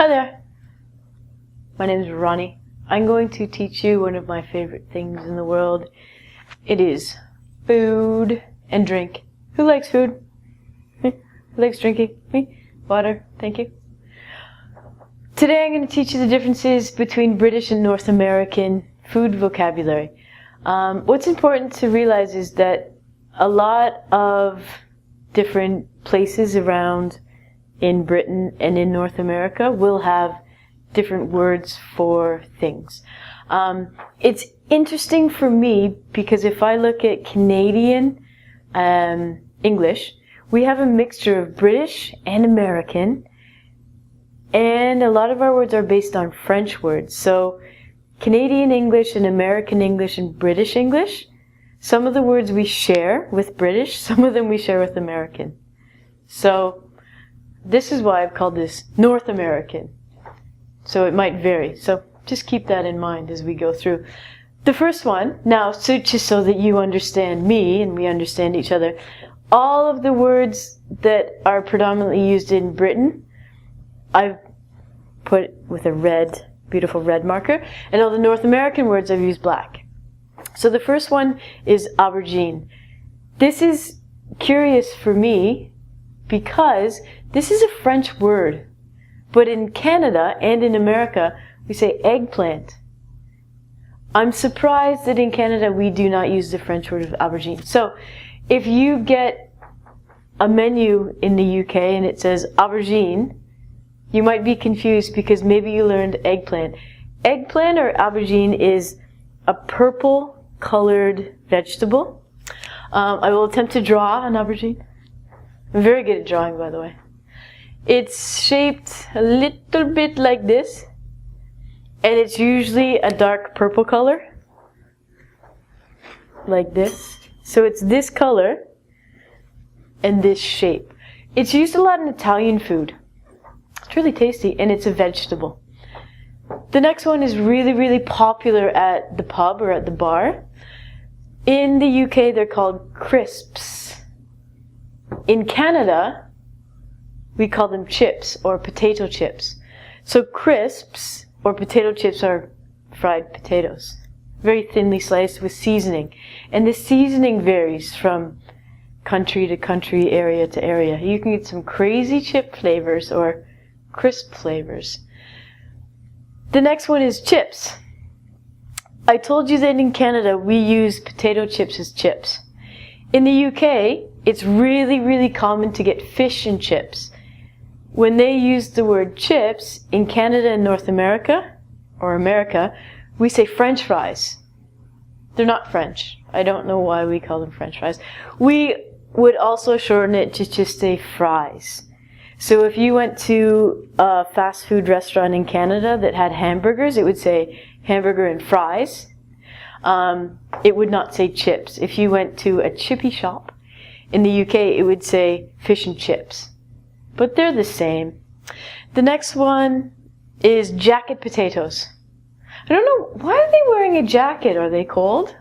Hi there, my name is Ronnie. I'm going to teach you one of my favorite things in the world. It is food and drink. Who likes food? Me? Who likes drinking? Me? Water, thank you. Today I'm going to teach you the differences between British and North American food vocabulary. What's important to realize is that a lot of different places around in Britain and in North America will have different words for things. It's interesting for me because if I look at Canadian English, we have a mixture of British and American, and a lot of our words are based on French words. So Canadian English and American English and British English, some of the words we share with British, some of them we share with American. So this is why I've called this North American. So it might vary. So just keep that in mind as we go through. The first one, now, just so that you understand me and we understand each other, all of the words that are predominantly used in Britain, I've put with a red, beautiful red marker, and all the North American words I've used black. So the first one is aubergine. This is curious for me because this is a French word, but in Canada and in America, we say eggplant. I'm surprised that in Canada we do not use the French word of aubergine. So if you get a menu in the UK and it says aubergine, you might be confused because maybe you learned eggplant. Eggplant or aubergine is a purple colored vegetable. I will attempt to draw an aubergine. I'm very good at drawing, by the way. It's shaped a little bit like this, and it's usually a dark purple color, like this. So it's this color and this shape. It's used a lot in Italian food. It's really tasty, and it's a vegetable. The next one is really, really popular at the pub or at the bar. In the UK, they're called crisps. In Canada, we call them chips or potato chips. So crisps or potato chips are fried potatoes, very thinly sliced with seasoning. And the seasoning varies from country to country, area to area. You can get some crazy chip flavors or crisp flavors. The next one is chips. I told you that in Canada we use potato chips as chips. In the UK, it's really, really common to get fish and chips. When they use the word chips, in Canada and North America, or America, we say French fries. They're not French. I don't know why we call them French fries. We would also shorten it to just say fries. So if you went to a fast food restaurant in Canada that had hamburgers, it would say hamburger and fries. It would not say chips. If you went to a chippy shop in the UK, it would say fish and chips. But they're the same. The next one is jacket potatoes. I don't know, why are they wearing a jacket? Are they cold?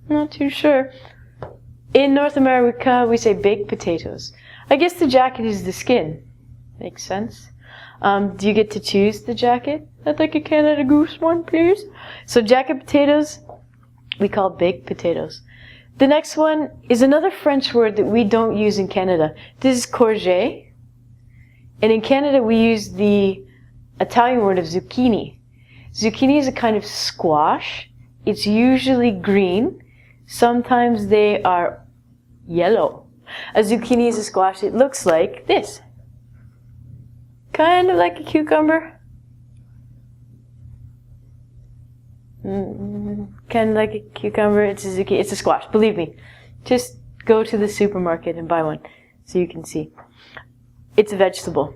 Not too sure. In North America, we say baked potatoes. I guess the jacket is the skin. Makes sense. Do you get to choose the jacket? I'd like a Canada Goose one, please. So jacket potatoes, we call baked potatoes. The next one is another French word that we don't use in Canada. This is courgette. And in Canada, we use the Italian word of zucchini. Zucchini is a kind of squash. It's usually green. Sometimes they are yellow. A zucchini is a squash. It looks like this. Kind of like a cucumber. Kind of like a cucumber. It's a zucchini. It's a squash. Believe me. Just go to the supermarket and buy one so you can see. It's a vegetable.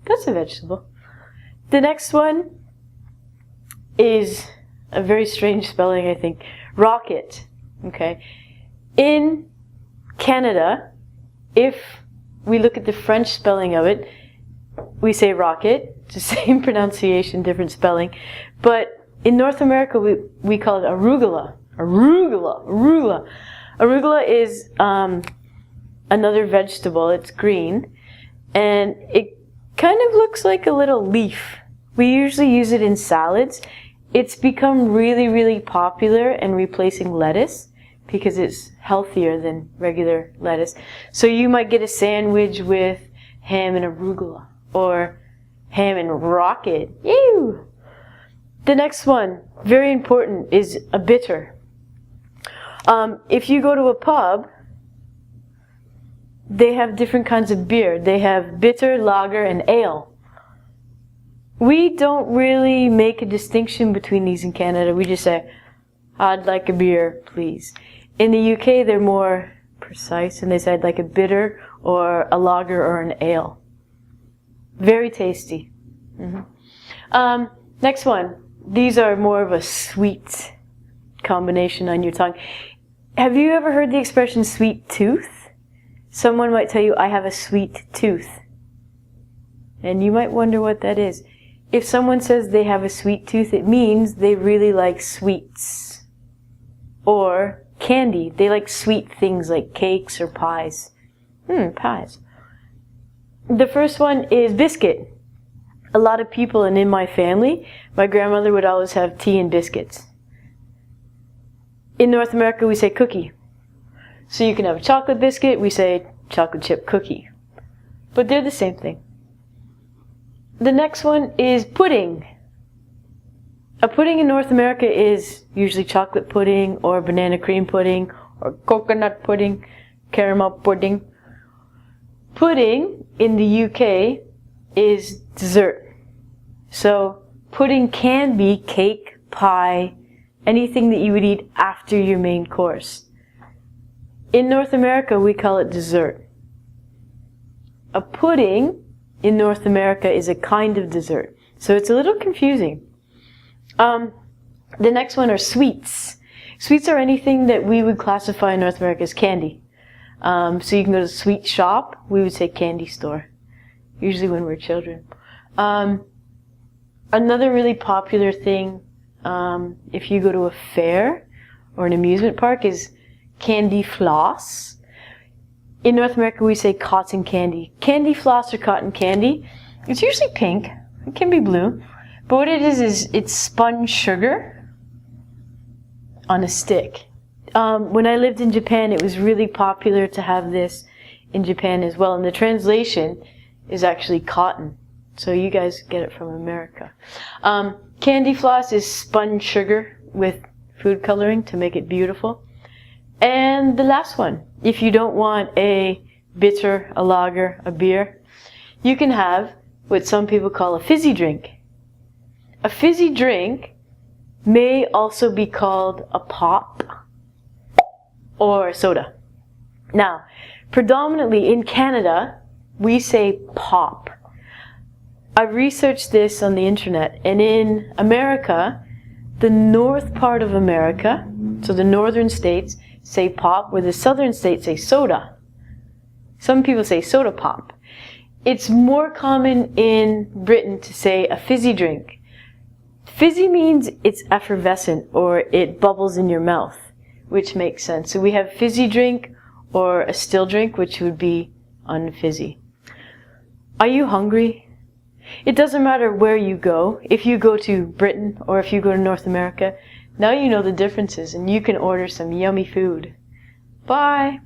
That's a vegetable. The next one is a very strange spelling, I think. Rocket. Okay. In Canada, if we look at the French spelling of it, we say rocket. It's the same pronunciation, different spelling. But in North America, we call it arugula. Arugula. Arugula is another vegetable. It's green. And kind of looks like a little leaf. We usually use it in salads. It's become really, really popular in replacing lettuce because it's healthier than regular lettuce. So you might get a sandwich with ham and arugula or ham and rocket. Ew! The next one, very important, is a bitter. If you go to a pub, they have different kinds of beer. They have bitter, lager, and ale. We don't really make a distinction between these in Canada. We just say, I'd like a beer, please. In the UK, they're more precise, and they say, I'd like a bitter, or a lager, or an ale. Very tasty. Next one. These are more of a sweet combination on your tongue. Have you ever heard the expression sweet tooth? Someone might tell you, I have a sweet tooth. And you might wonder what that is. If someone says they have a sweet tooth, it means they really like sweets. Or candy. They like sweet things like cakes or pies. Pies. The first one is biscuit. A lot of people, and in my family, my grandmother would always have tea and biscuits. In North America, we say cookie. So you can have a chocolate biscuit, we say chocolate chip cookie. But they're the same thing. The next one is pudding. A pudding in North America is usually chocolate pudding or banana cream pudding or coconut pudding, caramel pudding. Pudding in the UK is dessert. So pudding can be cake, pie, anything that you would eat after your main course. In North America, we call it dessert. A pudding in North America is a kind of dessert. So it's a little confusing. The next one are sweets. Sweets are anything that we would classify in North America as candy. So you can go to a sweet shop, we would say candy store, usually when we're children. Another really popular thing, if you go to a fair or an amusement park, is candy floss. In North America, we say cotton candy. Candy floss or cotton candy, it's usually pink. It can be blue. But what it is it's spun sugar on a stick. When I lived in Japan, it was really popular to have this in Japan as well. And the translation is actually cotton. So you guys get it from America. Candy floss is spun sugar with food coloring to make it beautiful. And the last one, if you don't want a bitter, a lager, a beer, you can have what some people call a fizzy drink. A fizzy drink may also be called a pop or soda. Now, predominantly in Canada, we say pop. I researched this on the internet, and in America, the north part of America, so the northern states, say pop, where the southern states say soda. Some people say soda pop. It's more common in Britain to say a fizzy drink. Fizzy means it's effervescent or it bubbles in your mouth, which makes sense. So we have fizzy drink or a still drink, which would be unfizzy. Are you hungry? It doesn't matter where you go. If you go to Britain or if you go to North America, now you know the differences and you can order some yummy food. Bye!